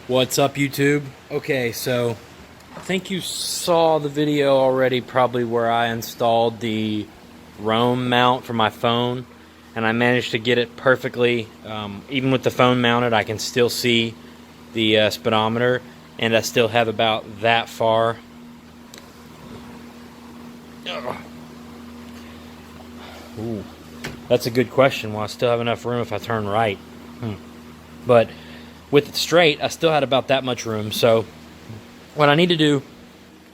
What's up, YouTube? Okay, so I think you saw the video already, probably where I installed the Roam mount for my phone, and I managed to get it perfectly. Even with the phone mounted, I can still see the speedometer, and I still have about that far. Ooh, that's a good question. Well, I still have enough room if I turn right. But with it straight, I still had about that much room. So what I need to do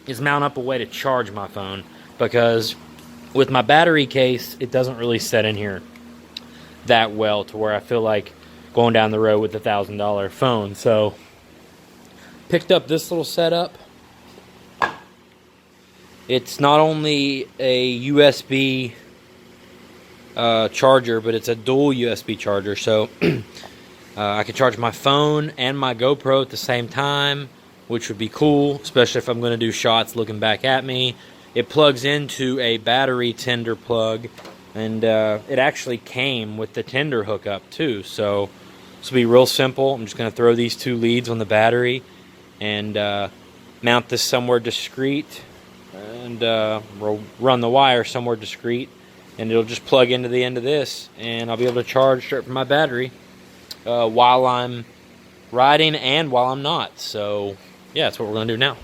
is mount up a way to charge my phone, because with my battery case, it doesn't really set in here that well to where I feel like going down the road with a $1,000 phone. So picked up this little setup. It's not only a USB charger, but it's a dual USB charger. So I can charge my phone and my GoPro at the same time, which would be cool, especially if I'm going to do shots looking back at me. It plugs into a battery tender plug, and it actually came with the tender hookup too. So this will be real simple. I'm just going to throw these two leads on the battery and mount this somewhere discreet, and we'll run the wire somewhere discreet, and it'll just plug into the end of this, and I'll be able to charge straight from my battery while I'm riding and while I'm not. So yeah, that's what we're going to do now.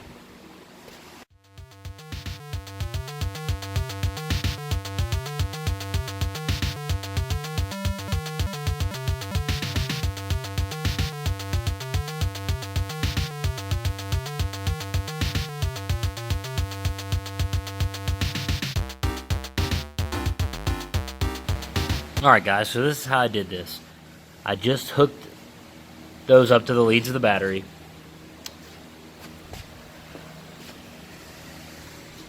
Alright guys, so this is how I did this. I just hooked those up to the leads of the battery.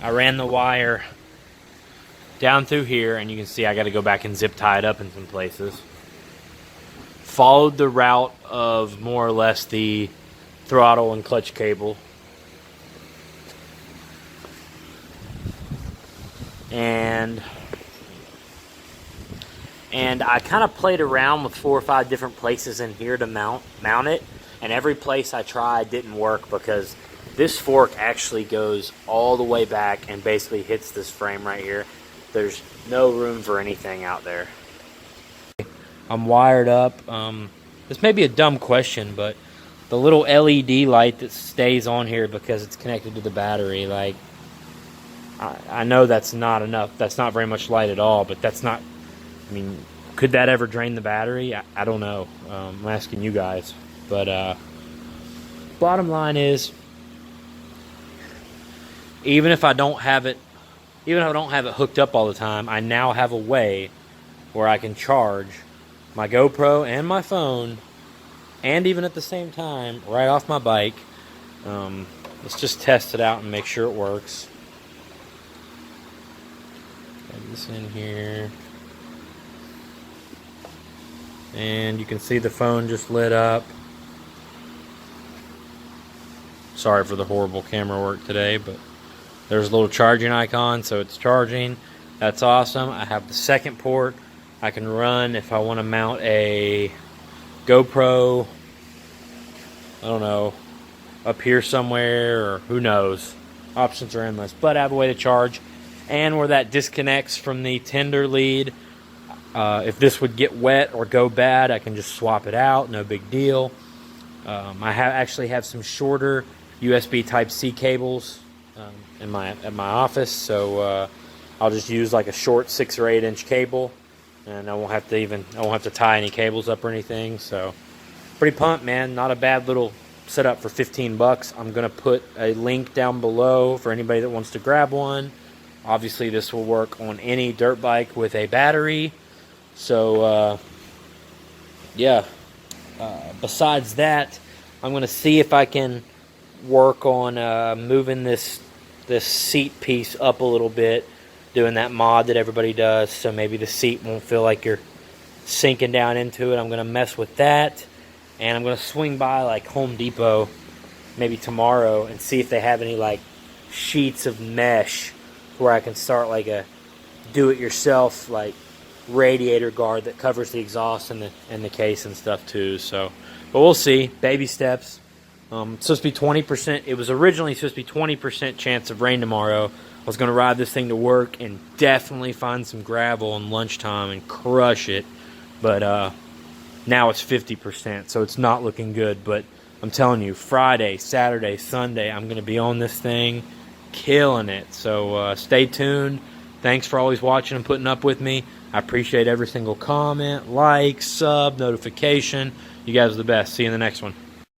I ran the wire down through here, and you can see I got to go back and zip tie it up in some places. Followed the route of more or less the throttle and clutch cable. And I kind of played around with 4 or 5 different places in here to mount it, and every place I tried didn't work, because this fork actually goes all the way back and basically hits this frame right here. There's no room for anything out there. I'm wired up. This may be a dumb question, but the little LED light that stays on here because it's connected to the battery, like, I know that's not enough. That's not very much light at all, but that's not, I mean, could that ever drain the battery? I don't know. I'm asking you guys. But bottom line is, even if I don't have it hooked up all the time, I now have a way where I can charge my GoPro and my phone, and even at the same time, right off my bike. Let's just test it out and make sure it works. Plug this in here. And you can see the phone just lit up. Sorry for the horrible camera work today, but there's a little charging icon, so it's charging. That's awesome. I have the second port. I can run if I want to mount a GoPro, I don't know, up here somewhere, or who knows. Options are endless, but I have a way to charge. And where that disconnects from the tender lead, if this would get wet or go bad, I can just swap it out, no big deal. I actually have some shorter USB Type-C cables at my office, so I'll just use like a short 6 or 8 inch cable, and I won't have to tie any cables up or anything. So pretty pumped, man. Not a bad little setup for 15 bucks. I'm gonna put a link down below for anybody that wants to grab one. Obviously this will work on any dirt bike with a battery. So yeah, besides that, I'm going to see if I can work on moving this seat piece up a little bit, doing that mod that everybody does, so maybe the seat won't feel like you're sinking down into it. I'm going to mess with that, and I'm going to swing by like Home Depot maybe tomorrow and see if they have any like sheets of mesh where I can start like a do-it-yourself like radiator guard that covers the exhaust and the case and stuff too. So, but we'll see. Baby steps. It's supposed to be 20%. It was originally supposed to be 20% chance of rain tomorrow. I was going to ride this thing to work and definitely find some gravel in lunchtime and crush it. But now it's 50%, so it's not looking good. But I'm telling you, Friday, Saturday, Sunday, I'm going to be on this thing, killing it. So stay tuned. Thanks for always watching and putting up with me. I appreciate every single comment, like, sub, notification. You guys are the best. See you in the next one.